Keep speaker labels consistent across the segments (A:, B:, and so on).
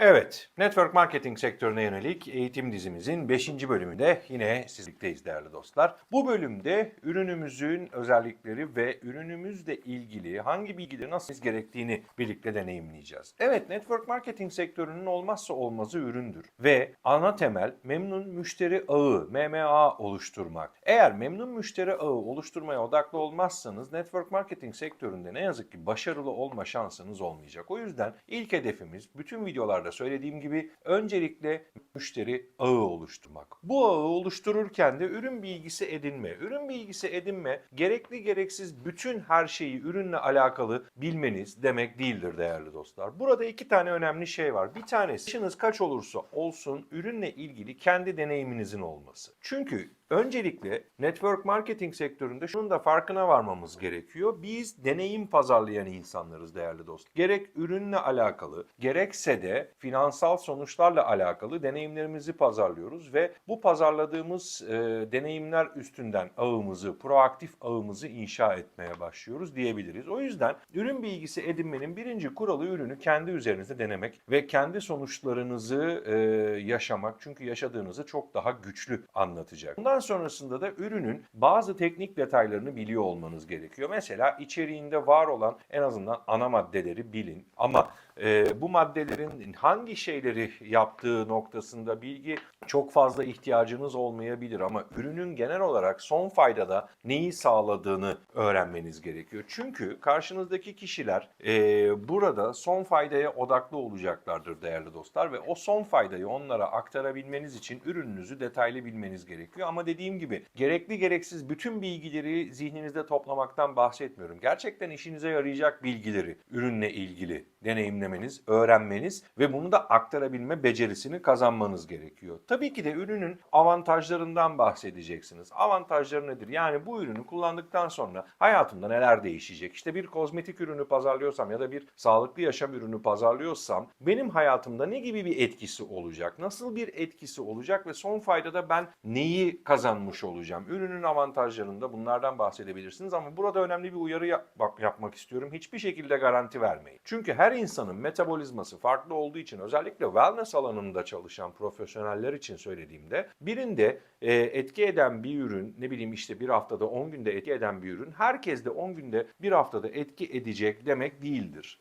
A: Evet, network marketing sektörüne yönelik eğitim dizimizin 5. bölümünde yine sizlikteyiz değerli dostlar. Bu bölümde ürünümüzün özellikleri ve ürünümüzle ilgili hangi bilgileri nasıl gerektiğini birlikte deneyimleyeceğiz. Evet, network marketing sektörünün olmazsa olmazı üründür ve ana temel memnun müşteri ağı MMA oluşturmak. Eğer memnun müşteri ağı oluşturmaya odaklı olmazsanız network marketing sektöründe ne yazık ki başarılı olma şansınız olmayacak. O yüzden ilk hedefimiz bütün videolarda söylediğim gibi öncelikle müşteri ağı oluşturmak. Bu ağı oluştururken de ürün bilgisi edinme. Ürün bilgisi edinme gerekli gereksiz bütün her şeyi ürünle alakalı bilmeniz demek değildir değerli dostlar. Burada iki tane önemli şey var. Bir tanesi yaşınız kaç olursa olsun ürünle ilgili kendi deneyiminizin olması. Çünkü öncelikle network marketing sektöründe şunun da farkına varmamız gerekiyor. Biz deneyim pazarlayan insanlarız değerli dost. Gerek ürünle alakalı, gerekse de finansal sonuçlarla alakalı deneyimlerimizi pazarlıyoruz ve bu pazarladığımız deneyimler üstünden ağımızı, proaktif ağımızı inşa etmeye başlıyoruz diyebiliriz. O yüzden ürün bilgisi edinmenin birinci kuralı ürünü kendi üzerinizde denemek ve kendi sonuçlarınızı yaşamak. Çünkü yaşadığınızı çok daha güçlü anlatacak. Bundan sonrasında da ürünün bazı teknik detaylarını biliyor olmanız gerekiyor. Mesela içeriğinde var olan en azından ana maddeleri bilin. Ama bu maddelerin hangi şeyleri yaptığı noktasında bilgi çok fazla ihtiyacınız olmayabilir ama ürünün genel olarak son faydada neyi sağladığını öğrenmeniz gerekiyor. Çünkü karşınızdaki kişiler burada son faydaya odaklı olacaklardır değerli dostlar ve o son faydayı onlara aktarabilmeniz için ürününüzü detaylı bilmeniz gerekiyor. Ama dediğim gibi gerekli gereksiz bütün bilgileri zihninizde toplamaktan bahsetmiyorum. Gerçekten işinize yarayacak bilgileri ürünle ilgili deneyimlemeniz, öğrenmeniz ve bunu da aktarabilme becerisini kazanmanız gerekiyor. Tabii ki de ürünün avantajlarından bahsedeceksiniz. Avantajları nedir? Yani bu ürünü kullandıktan sonra hayatımda neler değişecek? İşte bir kozmetik ürünü pazarlıyorsam ya da bir sağlıklı yaşam ürünü pazarlıyorsam benim hayatımda ne gibi bir etkisi olacak? Nasıl bir etkisi olacak ve son faydada ben neyi kazanmış olacağım? Ürünün avantajlarında bunlardan bahsedebilirsiniz ama burada önemli bir uyarı yapmak istiyorum. Hiçbir şekilde garanti vermeyin. Çünkü her insanın metabolizması farklı olduğu için özellikle wellness alanında çalışan profesyoneller için söylediğimde birinde etki eden bir ürün, ne bileyim işte bir haftada 10 günde etki eden bir ürün herkes de 10 günde bir haftada etki edecek demek değildir.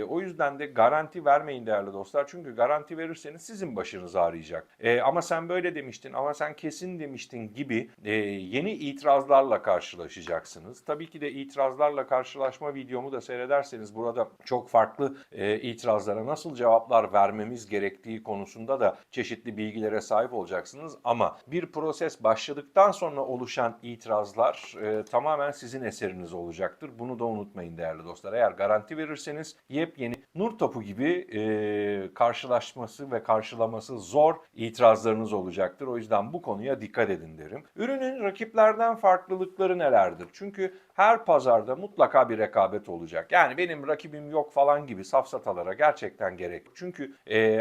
A: O yüzden de garanti vermeyin değerli dostlar. Çünkü garanti verirseniz sizin başınız ağrıyacak. Ama sen böyle demiştin, ama sen kesin demiştin gibi yeni itirazlarla karşılaşacaksınız. Tabii ki de itirazlarla karşılaşma videomu da seyrederseniz burada çok farklı itirazlara nasıl cevaplar vermemiz gerektiği konusunda da çeşitli bilgilere sahip olacaksınız. Ama bir proses başladıktan sonra oluşan itirazlar tamamen sizin eseriniz olacaktır. Bunu da unutmayın değerli dostlar. Eğer garanti verirseniz yepyeni nur topu gibi karşılaşması ve karşılaması zor itirazlarınız olacaktır. O yüzden bu konuya dikkat edin derim. Ürünün rakiplerden farklılıkları nelerdir? Çünkü her pazarda mutlaka bir rekabet olacak. Yani benim rakibim yok falan gibi safsatalara gerçekten gerek. Çünkü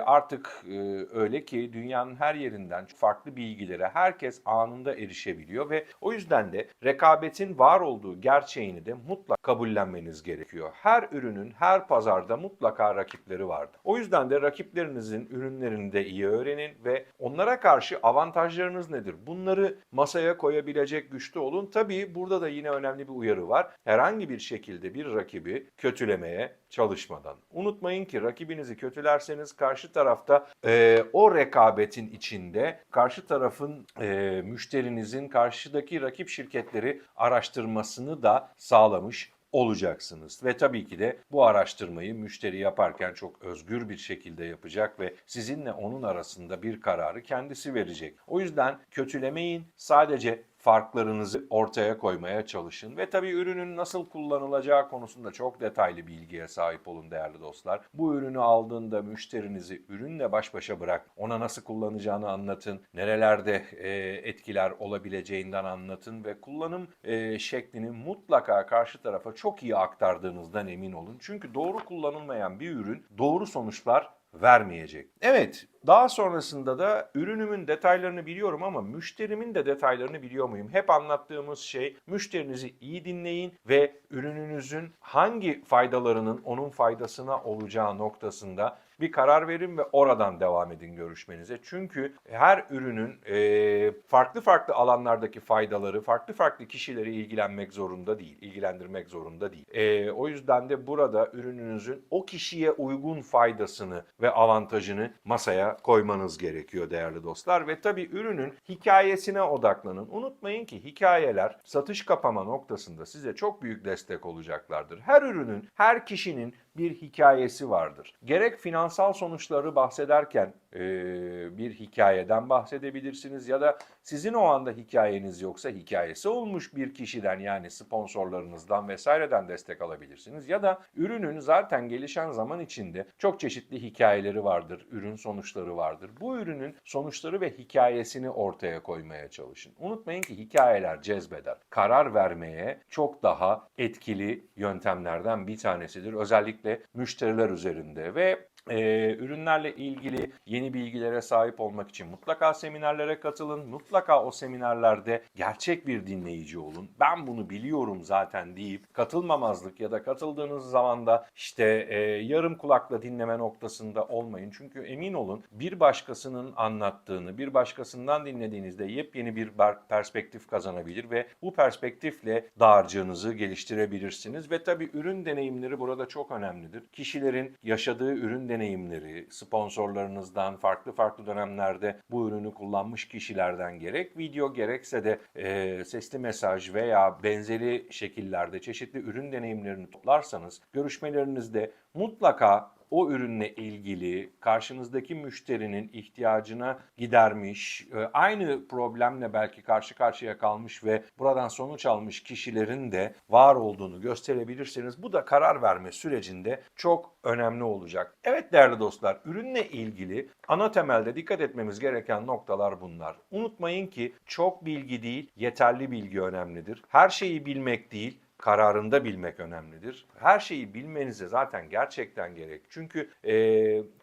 A: artık öyle ki dünyanın her yerinden farklı bilgilere herkes anında erişebiliyor ve o yüzden de rekabetin var olduğu gerçeğini de mutlaka kabullenmeniz gerekiyor. Her ürünün her pazarda mutlaka rakipleri vardır. O yüzden de rakiplerinizin ürünlerini de iyi öğrenin ve onlara karşı avantajlarınız nedir? Bunları masaya koyabilecek güçte olun. Tabii burada da yine önemli bir uyarı var. Herhangi bir şekilde bir rakibi kötülemeye çalışmadan. Unutmayın ki rakibinizi kötülerseniz karşı tarafta o rekabetin içinde karşı tarafın müşterinizin karşıdaki rakip şirketleri araştırmasını da sağlamış olacaksınız. Ve tabii ki de bu araştırmayı müşteri yaparken çok özgür bir şekilde yapacak ve sizinle onun arasında bir kararı kendisi verecek. O yüzden kötülemeyin, sadece farklarınızı ortaya koymaya çalışın. Ve tabii ürünün nasıl kullanılacağı konusunda çok detaylı bilgiye sahip olun değerli dostlar. Bu ürünü aldığında müşterinizi ürünle baş başa bırak. Ona nasıl kullanacağını anlatın. Nerelerde etkiler olabileceğinden anlatın ve kullanım şeklini mutlaka karşı tarafa çok iyi aktardığınızdan emin olun. Çünkü doğru kullanılmayan bir ürün doğru sonuçlar vermeyecek. Evet, daha sonrasında da ürünümün detaylarını biliyorum ama müşterimin de detaylarını biliyor muyum? Hep anlattığımız şey müşterinizi iyi dinleyin ve ürününüzün hangi faydalarının onun faydasına olacağı noktasında Bir karar verin ve oradan devam edin görüşmenize. Çünkü her ürünün farklı farklı alanlardaki faydaları farklı farklı kişileri ilgilendirmek zorunda değil. O yüzden de burada ürününüzün o kişiye uygun faydasını ve avantajını masaya koymanız gerekiyor değerli dostlar. Ve tabii ürünün hikayesine odaklanın. Unutmayın ki hikayeler satış kapama noktasında size çok büyük destek olacaklardır. Her ürünün, her kişinin bir hikayesi vardır. Gerek finansal sonuçları bahsederken bir hikayeden bahsedebilirsiniz ya da sizin o anda hikayeniz yoksa hikayesi olmuş bir kişiden, yani sponsorlarınızdan vesaireden destek alabilirsiniz. Ya da ürünün zaten gelişen zaman içinde çok çeşitli hikayeleri vardır, ürün sonuçları vardır. Bu ürünün sonuçları ve hikayesini ortaya koymaya çalışın. Unutmayın ki hikayeler cezbeder. Karar vermeye çok daha etkili yöntemlerden bir tanesidir. Özellikle müşteriler üzerinde ve ürünlerle ilgili yeni bilgilere sahip olmak için mutlaka seminerlere katılın. Mutlaka o seminerlerde gerçek bir dinleyici olun. Ben bunu biliyorum zaten deyip katılmamazlık ya da katıldığınız zaman da işte yarım kulakla dinleme noktasında olmayın. Çünkü emin olun bir başkasının anlattığını, bir başkasından dinlediğinizde yepyeni bir perspektif kazanabilir ve bu perspektifle dağarcığınızı geliştirebilirsiniz. Ve tabii ürün deneyimleri burada çok önemlidir. Kişilerin yaşadığı ürün deneyimleri, sponsorlarınızdan, farklı dönemlerde bu ürünü kullanmış kişilerden gerek video gerekse de sesli mesaj veya benzeri şekillerde çeşitli ürün deneyimlerini toplarsanız görüşmelerinizde mutlaka o ürünle ilgili karşınızdaki müşterinin ihtiyacına gidermiş, aynı problemle belki karşı karşıya kalmış ve buradan sonuç almış kişilerin de var olduğunu gösterebilirsiniz. Bu da karar verme sürecinde çok önemli olacak. Evet değerli dostlar, ürünle ilgili ana temelde dikkat etmemiz gereken noktalar bunlar. Unutmayın ki çok bilgi değil, yeterli bilgi önemlidir. Her şeyi bilmek değil, kararında bilmek önemlidir. Her şeyi bilmenize zaten gerçekten gerek. Çünkü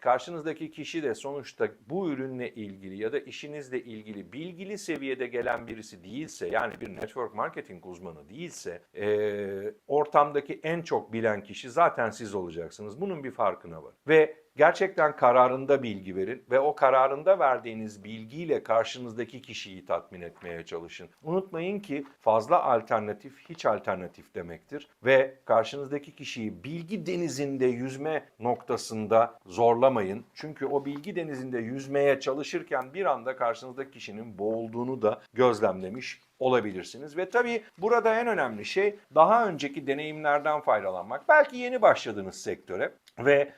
A: karşınızdaki kişi de sonuçta bu ürünle ilgili ya da işinizle ilgili bilgili seviyede gelen birisi değilse, yani bir network marketing uzmanı değilse, ortamdaki en çok bilen kişi zaten siz olacaksınız. Bunun bir farkına var. Ve gerçekten kararında bilgi verin ve o kararında verdiğiniz bilgiyle karşınızdaki kişiyi tatmin etmeye çalışın. Unutmayın ki fazla alternatif hiç alternatif demektir ve karşınızdaki kişiyi bilgi denizinde yüzme noktasında zorlamayın. Çünkü o bilgi denizinde yüzmeye çalışırken bir anda karşınızdaki kişinin boğulduğunu da gözlemlemiş olabilirsiniz. Ve tabii burada en önemli şey daha önceki deneyimlerden faydalanmak. Belki yeni başladığınız sektöre ve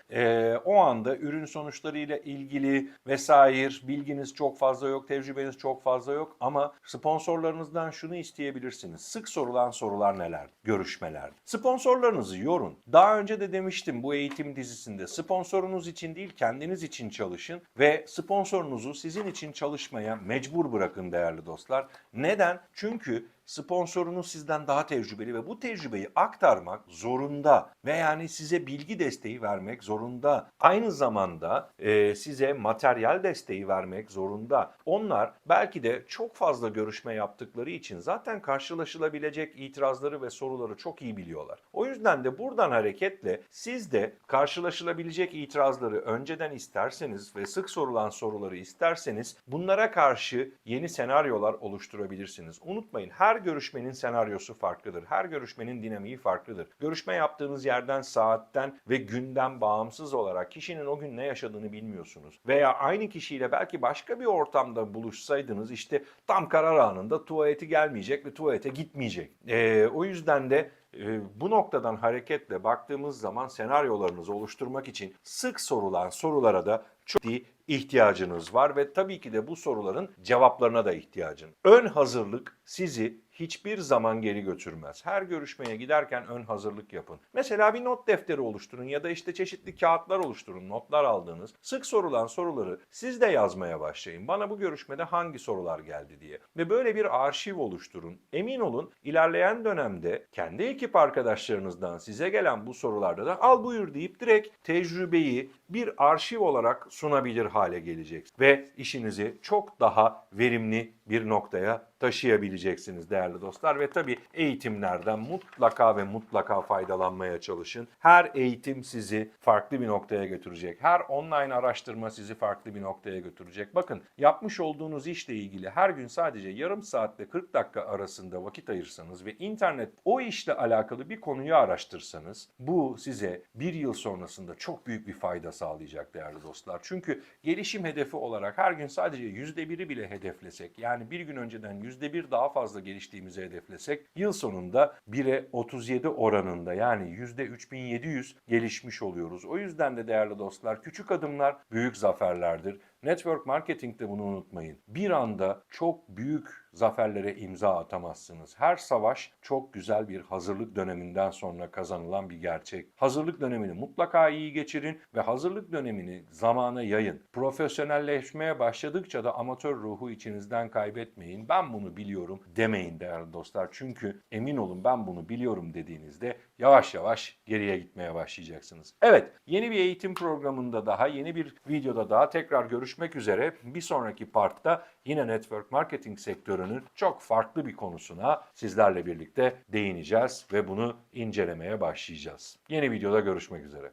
A: o anda ürün sonuçlarıyla ilgili vesaire bilginiz çok fazla yok, tecrübeniz çok fazla yok ama sponsorlarınızdan şunu isteyebilirsiniz. Sık sorulan sorular neler? Görüşmeler. Sponsorlarınızı yorun. Daha önce de demiştim bu eğitim dizisinde, sponsorunuz için değil kendiniz için çalışın ve sponsorunuzu sizin için çalışmaya mecbur bırakın değerli dostlar. Neden? Çünkü sponsorunuz sizden daha tecrübeli ve bu tecrübeyi aktarmak zorunda ve yani size bilgi desteği vermek zorunda. Aynı zamanda size materyal desteği vermek zorunda. Onlar belki de çok fazla görüşme yaptıkları için zaten karşılaşılabilecek itirazları ve soruları çok iyi biliyorlar. O yüzden de buradan hareketle siz de karşılaşılabilecek itirazları önceden isterseniz ve sık sorulan soruları isterseniz bunlara karşı yeni senaryolar oluşturabilirsiniz. Unutmayın, her görüşmenin senaryosu farklıdır. Her görüşmenin dinamiği farklıdır. Görüşme yaptığınız yerden, saatten ve günden bağımsız olarak kişinin o gün ne yaşadığını bilmiyorsunuz. Veya aynı kişiyle belki başka bir ortamda buluşsaydınız işte tam karar anında tuvaleti gelmeyecek ve tuvalete gitmeyecek. O yüzden de bu noktadan hareketle baktığımız zaman senaryolarınızı oluşturmak için sık sorulan sorulara da çok iyi ihtiyacınız var ve tabii ki de bu soruların cevaplarına da ihtiyacın. Ön hazırlık sizi hiçbir zaman geri götürmez. Her görüşmeye giderken ön hazırlık yapın. Mesela bir not defteri oluşturun ya da işte çeşitli kağıtlar oluşturun, notlar aldığınız. Sık sorulan soruları siz de yazmaya başlayın. Bana bu görüşmede hangi sorular geldi diye. Ve böyle bir arşiv oluşturun. Emin olun ilerleyen dönemde kendi ekip arkadaşlarınızdan size gelen bu sorularda da al buyur deyip direkt tecrübeyi bir arşiv olarak sunabilir hale geleceksiniz. Ve işinizi çok daha verimli bir noktaya taşıyabileceksiniz değerli dostlar. Ve tabii eğitimlerden mutlaka ve mutlaka faydalanmaya çalışın. Her eğitim sizi farklı bir noktaya götürecek. Her online araştırma sizi farklı bir noktaya götürecek. Bakın, yapmış olduğunuz işle ilgili her gün sadece yarım saatle 40 dakika arasında vakit ayırsanız ve internet o işle alakalı bir konuyu araştırsanız, bu size bir yıl sonrasında çok büyük bir fayda sağlayacak değerli dostlar. Çünkü gelişim hedefi olarak her gün sadece %1'i bile hedeflesek, yani bir gün önceden %1 daha fazla geliştiğimizi hedeflesek, yıl sonunda 1'e 37 oranında, yani %3700 gelişmiş oluyoruz. O yüzden de değerli dostlar, küçük adımlar büyük zaferlerdir. Network marketingde bunu unutmayın. Bir anda çok büyük zaferlere imza atamazsınız. Her savaş çok güzel bir hazırlık döneminden sonra kazanılan bir gerçek. Hazırlık dönemini mutlaka iyi geçirin ve hazırlık dönemini zamana yayın. Profesyonelleşmeye başladıkça da amatör ruhu içinizden kaybetmeyin. Ben bunu biliyorum demeyin değerli dostlar. Çünkü emin olun, ben bunu biliyorum dediğinizde yavaş yavaş geriye gitmeye başlayacaksınız. Evet, yeni bir eğitim programında daha, yeni bir videoda daha tekrar görüşmek üzere. Bir sonraki partta yine network marketing sektörünün çok farklı bir konusuna sizlerle birlikte değineceğiz ve bunu incelemeye başlayacağız. Yeni videoda görüşmek üzere.